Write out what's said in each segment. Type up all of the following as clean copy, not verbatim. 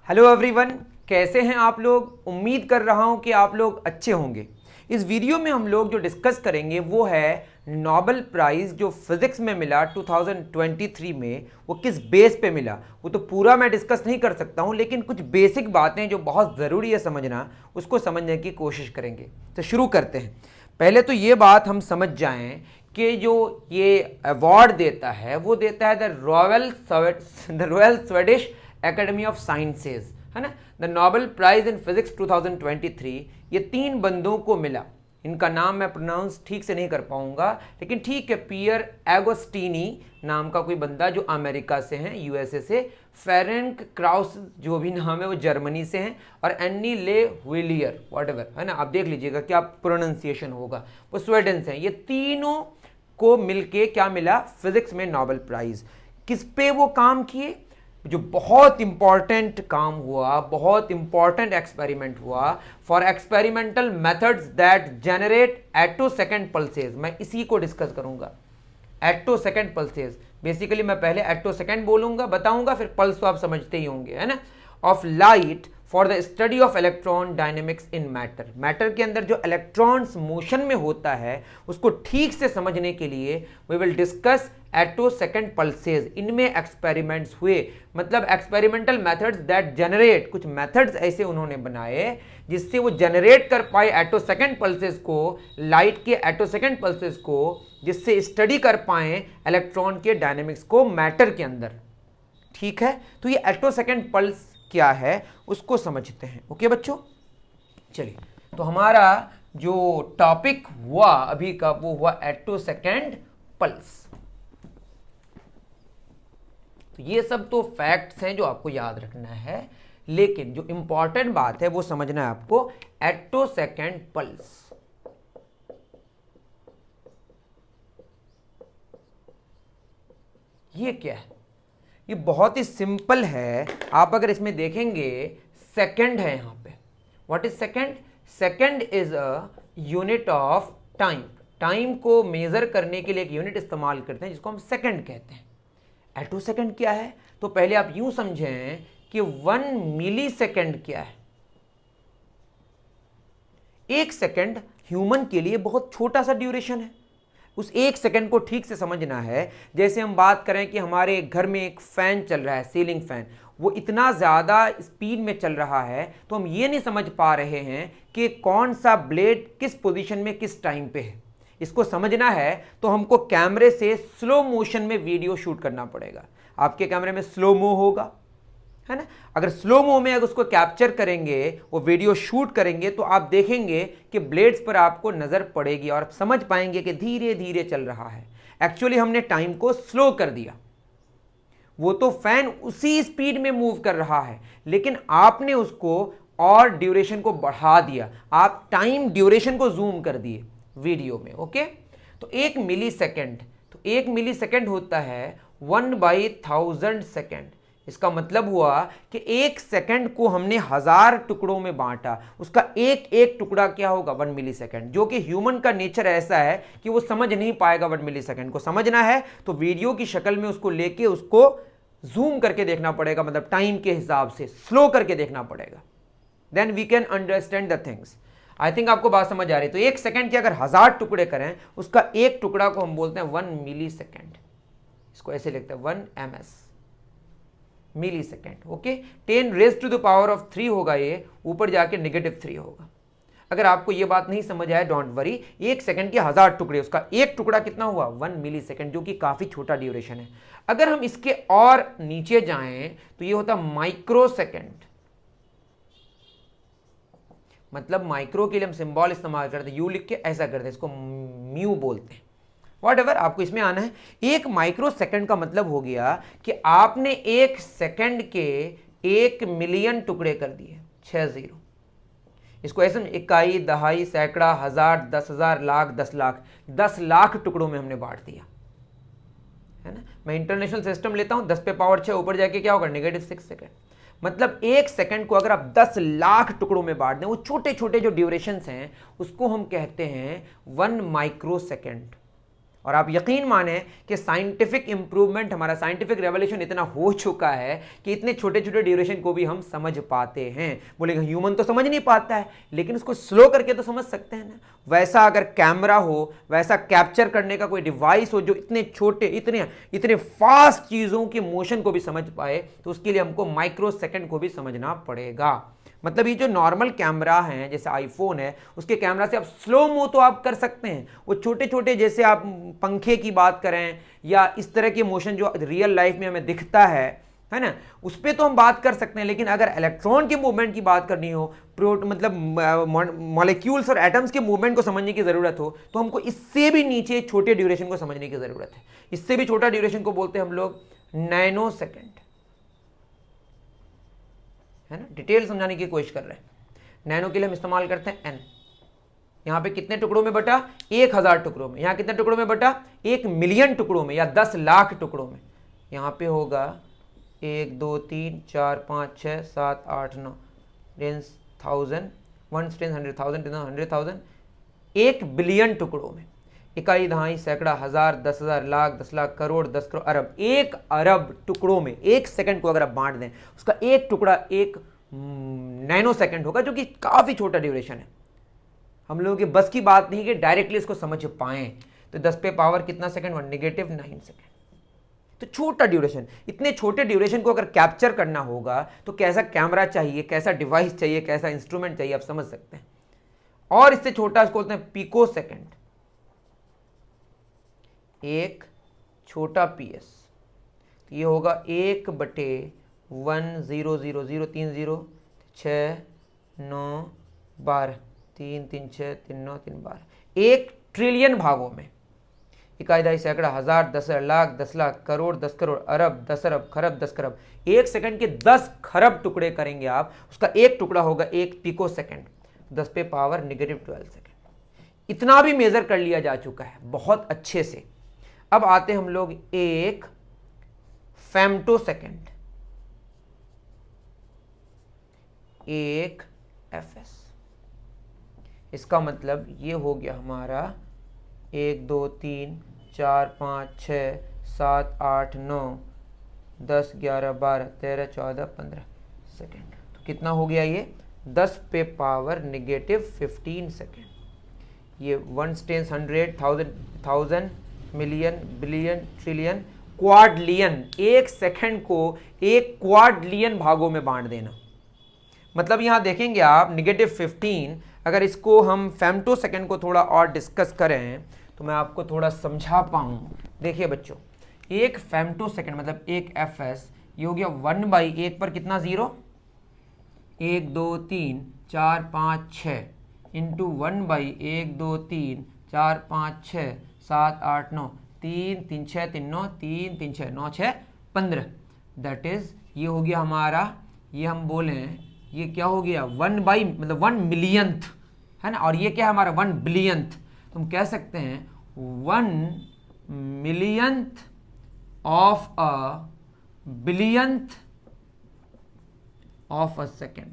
Hello everyone, कैसे हैं आप लोग। उम्मीद कर रहा हूं कि आप लोग अच्छे होंगे। इस वीडियो में हम लोग जो डिस्कस करेंगे वो है नोबेल प्राइज़ जो फिज़िक्स में मिला 2023 में, वो किस बेस पे मिला। वो तो पूरा मैं डिस्कस नहीं कर सकता हूं, लेकिन कुछ बेसिक बातें जो बहुत ज़रूरी है समझना, उसको समझने की कोशिश करेंगे। तो शुरू करते हैं। पहले तो ये बात हम समझ जाएं कि जो ये अवार्ड देता है वो देता है the royal Swedish academy of sciences, है ना। The Nobel prize in physics 2023 ये 3 बंदों को मिला। इनका नाम मैं प्रोनाउंस ठीक से नहीं कर पाऊंगा, लेकिन ठीक है, पियर एगोस्टीनी नाम का कोई बंदा जो अमेरिका से हैं, यूएसए से। फेरेंक क्राउस जो भी नाम है वो जर्मनी से हैं। और एनी ले हुइलियर व्हाटएवर, है ना, आप देख लीजिएगा क्या प्रोनाउंसिएशन होगा, वो स्वीडन से हैं। ये तीनों को मिलके क्या मिला, फिजिक्स में नोबेल प्राइज। किस पे वो काम किए, जो बहुत इंपॉर्टेंट काम हुआ, बहुत इंपॉर्टेंट एक्सपेरिमेंट हुआ for experimental methods that generate attosecond pulses. मैं इसी को डिस्कस करूंगा, एटोसेकेंड पल्सेस। बेसिकली मैं पहले एटोसेकेंड बोलूंगा, बताऊंगा, फिर पल्स तो आप समझते ही होंगे, है ना। Of light for the study of electron dynamics in matter. Matter के अंदर जो इलेक्ट्रॉन्स मोशन में होता है उसको ठीक से समझने के लिए वी विल डिस्कस एटोसेकेंड पल्सेस। इनमें एक्सपेरिमेंट्स हुए, मतलब एक्सपेरिमेंटल मेथड्स दैट जनरेट, कुछ मेथड्स ऐसे उन्होंने बनाए जिससे वो जनरेट कर पाए एटोसेकेंड पल्सेस को, लाइट के एटोसेकेंड पल्सेस को, जिससे स्टडी कर पाए इलेक्ट्रॉन के डायनेमिक्स को मैटर के अंदर। ठीक है, तो ये एटोसेकेंड पल्स क्या है उसको समझते हैं। ओके बच्चों, चलिए। तो हमारा जो टॉपिक हुआ अभी का वो हुआ एटोसेकेंड पल्स। तो ये सब तो फैक्ट्स हैं जो आपको याद रखना है, लेकिन जो इंपॉर्टेंट बात है वो समझना है आपको, एटोसेकेंड पल्स। ये क्या है, ये बहुत ही सिंपल है। आप अगर इसमें देखेंगे सेकंड है यहां पे। What is second? Second is a unit of time. Time को मेजर करने के लिए एक यूनिट इस्तेमाल करते हैं जिसको हम सेकंड कहते हैं। एटोसेकंड क्या है? तो पहले आप यूं समझें कि 1 मिली सेकंड क्या है। एक सेकंड ह्यूमन के लिए बहुत छोटा सा ड्यूरेशन है। उस एक सेकंड को ठीक से समझना है। जैसे हम बात करें कि हमारे घर में एक फैन चल रहा है, सीलिंग फैन, वो इतना ज़्यादा स्पीड में चल रहा है तो हम ये नहीं समझ पा रहे हैं कि कौन सा ब्लेड किस पोजीशन में किस टाइम पे है। इसको समझना है तो हमको कैमरे से स्लो मोशन में वीडियो शूट करना पड़ेगा। आपके कैमरे में स्लो मो होगा, है ना। अगर स्लो मो में अगर उसको कैप्चर करेंगे, वो वीडियो शूट करेंगे, तो आप देखेंगे कि ब्लेड्स पर आपको नजर पड़ेगी और आप समझ पाएंगे कि धीरे धीरे चल रहा है। एक्चुअली हमने टाइम को स्लो कर दिया। वो तो फैन उसी स्पीड में मूव कर रहा है, लेकिन आपने उसको और ड्यूरेशन को बढ़ा दिया। आप टाइम ड्यूरेशन को जूम कर दिए वीडियो में। ओके, तो 1 मिली सेकेंड, तो 1 मिली सेकेंड होता है 1/1000 सेकेंड। इसका मतलब हुआ कि 1 सेकंड को हमने 1000 टुकड़ों में बांटा, उसका एक एक टुकड़ा क्या होगा, 1 मिली सेकंड। जो कि ह्यूमन का नेचर ऐसा है कि वो समझ नहीं पाएगा 1 मिली सेकंड को। समझना है तो वीडियो की शक्ल में उसको लेके उसको जूम करके देखना पड़ेगा, मतलब टाइम के हिसाब से स्लो करके देखना पड़ेगा। Then we can understand the things. I think आपको बात समझ आ रही है। तो 1 सेकंड के अगर 1000 टुकड़े करें, उसका एक टुकड़ा को हम बोलते हैं 1 मिली सेकेंड। इसको ऐसे लिखते हैं 1 ms, मिली सेकेंड। ओके, 10⁻³ होगा, ये ऊपर जाके -3 होगा। अगर आपको ये बात नहीं समझ आया, डोंट वरी। 1 सेकंड के 1000 टुकड़े, उसका एक टुकड़ा कितना हुआ, 1 मिली सेकेंड, जो कि काफी छोटा ड्यूरेशन है। अगर हम इसके और नीचे जाएं तो ये होता माइक्रो सेकेंड। मतलब माइक्रो के लिए हम सिंबल इस्तेमाल करते हैं, यू लिख के ऐसा करते हैं, इसको म्यू बोलते हैं। व्हाटएवर, आपको इसमें आना है। 1 माइक्रो सेकंड का मतलब हो गया कि आपने 1 सेकंड के 1 मिलियन टुकड़े कर दिए, 6 0। इसको ऐसे इकाई, दहाई, सैकड़ा, हजार, 10,000, लाख, 10 लाख, 10 लाख टुकड़ों में हमने बांट दिया, है ना। मैं इंटरनेशनल सिस्टम लेता हूं, 10⁻6 ऊपर जाके क्या होगा, -6 सेकंड। मतलब 1 सेकंड को अगर आप 10 लाख टुकड़ों में बांट दें, वो छोटे छोटे जो ड्यूरेशंस हैं उसको हम कहते हैं 1 माइक्रो सेकंड। और आप यकीन माने कि साइंटिफिक इंप्रूवमेंट, हमारा साइंटिफिक रेवोल्यूशन इतना हो चुका है कि इतने छोटे छोटे ड्यूरेशन को भी हम समझ पाते हैं। बोलेगा ह्यूमन तो समझ नहीं पाता है, लेकिन उसको स्लो करके तो समझ सकते हैं ना। वैसा अगर कैमरा हो, वैसा कैप्चर करने का कोई डिवाइस हो जो इतने छोटे, इतने इतने फास्ट चीज़ों के मोशन को भी समझ पाए, तो उसके लिए हमको माइक्रो सेकेंड को भी समझना पड़ेगा। मतलब ये जो नॉर्मल कैमरा है, जैसे आईफोन है, उसके कैमरा से आप स्लो मो तो आप कर सकते हैं, वो छोटे छोटे जैसे आप पंखे की बात करें या इस तरह के मोशन जो रियल लाइफ में हमें दिखता है ना, उस पर तो हम बात कर सकते हैं। लेकिन अगर इलेक्ट्रॉन के मूवमेंट की बात करनी हो, मतलब मॉलिक्यूल्स और एटम्स के मूवमेंट को समझने की ज़रूरत हो, तो हमको इससे भी नीचे छोटे ड्यूरेशन को समझने की ज़रूरत है। इससे भी छोटा ड्यूरेशन को बोलते हैं हम लोग नैनो सेकेंड, है ना। डिटेल समझाने की कोशिश कर रहे हैं। नैनो के लिए हम इस्तेमाल करते हैं एन। यहां पे कितने टुकड़ों में बटा? 1000 टुकड़ों में। यहां कितने टुकड़ों में बटा? 1 मिलियन टुकड़ों में या 10 लाख टुकड़ों में। यहां पे होगा 1 2 3 4 5 6 7 8 9 टेंस 1000 1 टेंस 100,000 100,000 1 बिलियन टुकड़ों में। इकाई, दहाई, सैकड़ा, हजार, 10,000, लाख, 10 लाख, करोड़, 10 करोड़, अरब। 1 अरब टुकड़ों में 1 सेकंड को अगर आप बांट दें, उसका एक टुकड़ा 1 नैनो सेकंड होगा, जो कि काफी छोटा ड्यूरेशन है। हम लोगों की बस की बात नहीं कि डायरेक्टली इसको समझ पाएं। तो 10 पे पावर कितना सेकंड? 1 -9 सेकंड। तो छोटा ड्यूरेशन। इतने छोटे ड्यूरेशन को अगर कैप्चर करना होगा तो कैसा कैमरा चाहिए, कैसा डिवाइस चाहिए, कैसा इंस्ट्रूमेंट चाहिए, आप समझ सकते हैं। और इससे छोटा इसको बोलते हैं पिको सेकंड। एक छोटा पीएस, तो ये होगा 1/100030 6 9 12 3 3 6 3 9 3 12 1 ट्रिलियन भागों में। इकाई, दहाई, सैकड़ा, हजार, 10,000, लाख, 10 लाख, करोड़, 10 करोड़, अरब, 10 अरब, खरब, 10 खरब। 1 सेकंड के 10 खरब टुकड़े करेंगे आप, उसका एक टुकड़ा होगा 1 पिको सेकंड, 10 पे पावर -12 सेकंड। इतना भी मेजर कर लिया जा चुका है बहुत अच्छे से। अब आते हम लोग एक फेम्टो सेकंड, एक एफएस। इसका मतलब ये हो गया हमारा 1 2 3 4 5 6 7 8 9 10 11 12 13 14 15 सेकेंड। तो कितना हो गया ये? 10 पे पावर -15 सेकेंड। ये 1 tens 100 1000 million, billion, trillion, quadrillion. 1 second को 1 क्वाड्रिलियन भागों में बांट देना। मतलब यहां देखेंगे आप -15, अगर इसको हम फेम्टो सेकंड को थोड़ा और डिस्कस करें तो मैं आपको थोड़ा समझा पाऊँ। देखिए बच्चों, एक फेम्टो सेकंड मतलब एक एफएस, ये हो गया 1/1 पर कितना जीरो? 1 2 3 4 5 6 इंटू 1/1 2 3 4 5 6 7 8 9 3 3 6 3 9 3 3 6 9 6 15। दैट इज ये हो गया हमारा, ये हम बोलें ये क्या हो गया? 1 मिलियंथ, है ना। और ये क्या है हमारा? 1 बिलियंथ। तो हम कह सकते हैं 1 millionth of a billionth of a second.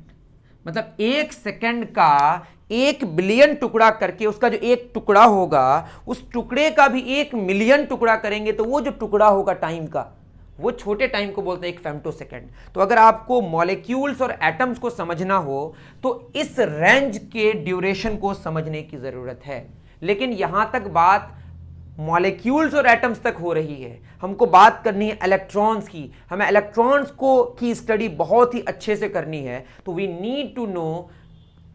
मतलब 1 सेकेंड का 1 बिलियन टुकड़ा करके उसका जो एक टुकड़ा होगा, उस टुकड़े का भी 1 मिलियन टुकड़ा करेंगे तो वो जो टुकड़ा होगा टाइम का, वो छोटे टाइम को बोलते हैं 1 फेम्टो सेकेंड। तो अगर आपको मॉलिक्यूल्स और एटम्स को समझना हो तो इस रेंज के ड्यूरेशन को समझने की जरूरत है। लेकिन यहां तक बात मॉलिक्यूल्स और एटम्स तक हो रही है, हमको बात करनी है इलेक्ट्रॉन्स की। हमें इलेक्ट्रॉन्स को की स्टडी बहुत ही अच्छे से करनी है, तो वी नीड टू नो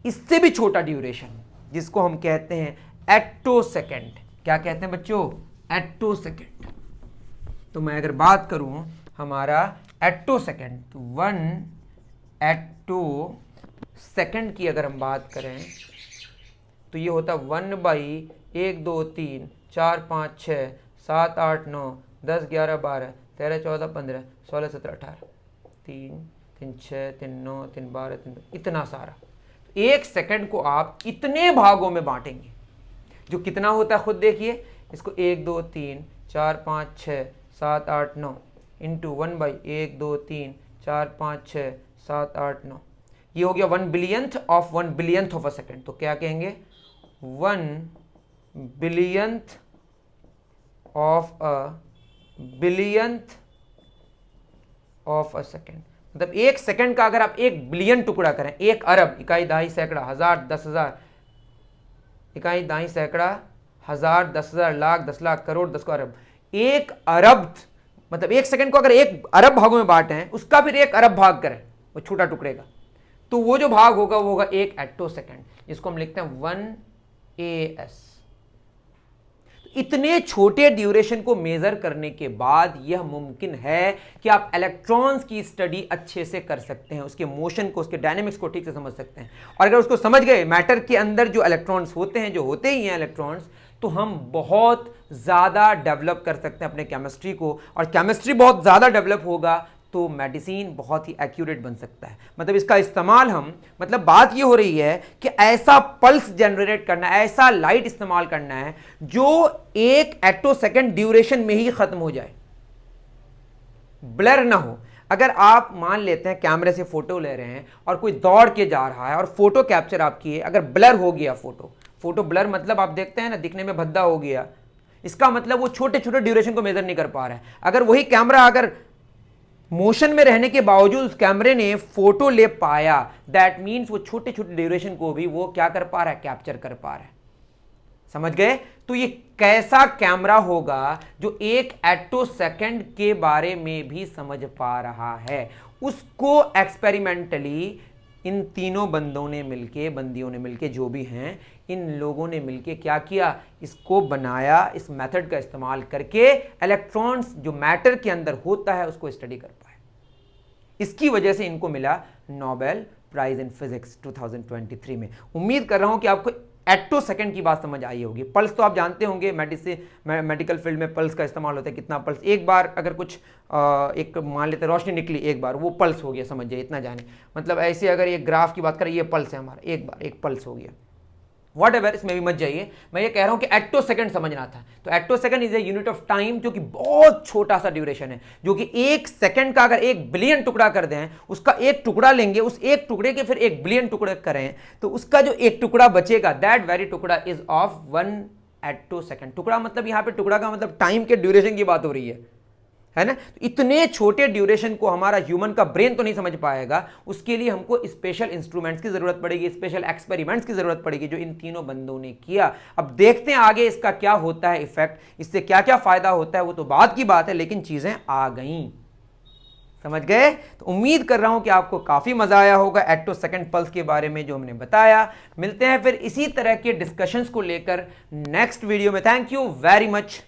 इससे भी छोटा ड्यूरेशन, जिसको हम कहते हैं एट्टो सेकेंड। क्या कहते हैं बच्चों? एट्टो सेकेंड। तो मैं अगर बात करूं हमारा एट्टो सेकेंड, तो 1 एट्टो सेकेंड की अगर हम बात करें तो ये होता 1/1 2 3 4 5 6 7 8 9 10 11 12 13 14 15 16 17 18 3 3 6 3 9 3 12 3 इतना सारा। 1 सेकंड को आप इतने भागों में बांटेंगे, जो कितना होता है खुद देखिए। इसको 1 2 3 4 5 6 7 8 9 इंटू 1/1 2 3 4 5 6 7 8 9, ये हो गया 1 billionth of 1 billionth of a second. तो क्या कहेंगे? 1 billionth of a billionth of a second. मतलब एक सेकंड का अगर आप 1 बिलियन टुकड़ा करें, 1 अरब, इकाई दहाई सैकड़ा हजार 10,000, इकाई दाई सैकड़ा हजार 10,000 लाख 10 लाख करोड़ 10 अरब, 1 अरब मतलब 1 सेकंड को अगर 1 अरब भागों में बांटें, उसका फिर 1 अरब भाग करें वो छोटा टुकड़े का, तो वो जो भाग होगा वो होगा 1 एटो सेकंड, जिसको हम लिखते हैं 1 AS। इतने छोटे ड्यूरेशन को मेजर करने के बाद यह मुमकिन है कि आप इलेक्ट्रॉन्स की स्टडी अच्छे से कर सकते हैं, उसके मोशन को, उसके डायनेमिक्स को ठीक से समझ सकते हैं। और अगर उसको समझ गए, मैटर के अंदर जो इलेक्ट्रॉन्स होते हैं, जो होते ही हैं इलेक्ट्रॉन्स, तो हम बहुत ज़्यादा डेवलप कर सकते हैं अपने केमिस्ट्री को, और केमिस्ट्री बहुत ज़्यादा डेवलप होगा तो मेडिसिन बहुत ही एक्यूरेट बन सकता है। मतलब इसका इस्तेमाल हम, मतलब बात ये हो रही है कि ऐसा पल्स जनरेट करना है, ऐसा लाइट इस्तेमाल करना है जो 1 एटो सेकेंड ड्यूरेशन में ही खत्म हो जाए, ब्लर ना हो। अगर आप मान लेते हैं कैमरे से फोटो ले रहे हैं और कोई दौड़ के जा रहा है और फोटो कैप्चर आप किए, अगर ब्लर हो गया फोटो ब्लर मतलब आप देखते हैं ना, दिखने में भद्दा हो गया, इसका मतलब वो छोटे छोटे ड्यूरेशन को मेजर नहीं कर पा रहा है। अगर वही कैमरा अगर मोशन में रहने के बावजूद उस कैमरे ने फोटो ले पाया, दैट मीन्स वो छोटे छोटे ड्यूरेशन को भी वो क्या कर पा रहा है, कैप्चर कर पा रहा है। समझ गए? तो ये कैसा कैमरा होगा जो 1 एटो सेकंड के बारे में भी समझ पा रहा है। उसको एक्सपेरिमेंटली इन तीनों बंदियों ने मिलके जो भी हैं, इन लोगों ने मिलके क्या किया, इसको बनाया, इस मेथड का इस्तेमाल करके इलेक्ट्रॉन्स जो मैटर के अंदर होता है उसको स्टडी कर पाए। इसकी वजह से इनको मिला नोबेल प्राइज इन फिजिक्स 2023 में। उम्मीद कर रहा हूं कि आपको एटो सेकंड की बात समझ आई होगी। पल्स तो आप जानते होंगे, मेडिकल फील्ड में पल्स का इस्तेमाल होता है। कितना पल्स, एक बार अगर कुछ एक मान लेते रोशनी निकली एक बार, वो पल्स हो गया, समझ जाइए, इतना जाने। मतलब ऐसे अगर एक ग्राफ की बात करें, ये पल्स है हमारा, एक बार एक पल्स हो गया, व्हाटएवर, इसमें भी मत जाइए। मैं ये कह रहा हूं कि एटो सेकंड समझना था। तो attosecond is a unit of time, जो कि बहुत छोटा सा ड्यूरेशन है, जो कि 1 सेकंड का अगर 1 बिलियन टुकड़ा कर दें, उसका एक टुकड़ा लेंगे, उस एक टुकड़े के फिर 1 बिलियन टुकड़े करें, तो उसका जो एक टुकड़ा बचेगा, दैट वेरी टुकड़ा इज ऑफ 1 एटो सेकंड। टुकड़ा मतलब यहां पे टुकड़ा का मतलब टाइम के ड्यूरेशन की बात हो रही है ना। तो इतने छोटे ड्यूरेशन को हमारा ह्यूमन का ब्रेन तो नहीं समझ पाएगा, उसके लिए हमको स्पेशल इंस्ट्रूमेंट्स की जरूरत पड़ेगी, स्पेशल एक्सपेरिमेंट्स की जरूरत पड़ेगी, जो इन तीनों बंदों ने किया। अब देखते हैं आगे इसका क्या होता है इफेक्ट, इससे क्या क्या फायदा होता है, वो तो बाद की बात है, लेकिन चीजें आ गई। समझ गए? तो उम्मीद कर रहा हूं कि आपको काफी मजा आया होगा एटो सेकंड पल्स के बारे में जो हमने बताया। मिलते हैं फिर इसी तरह के डिस्कशंस को लेकर नेक्स्ट वीडियो में। Thank you very much.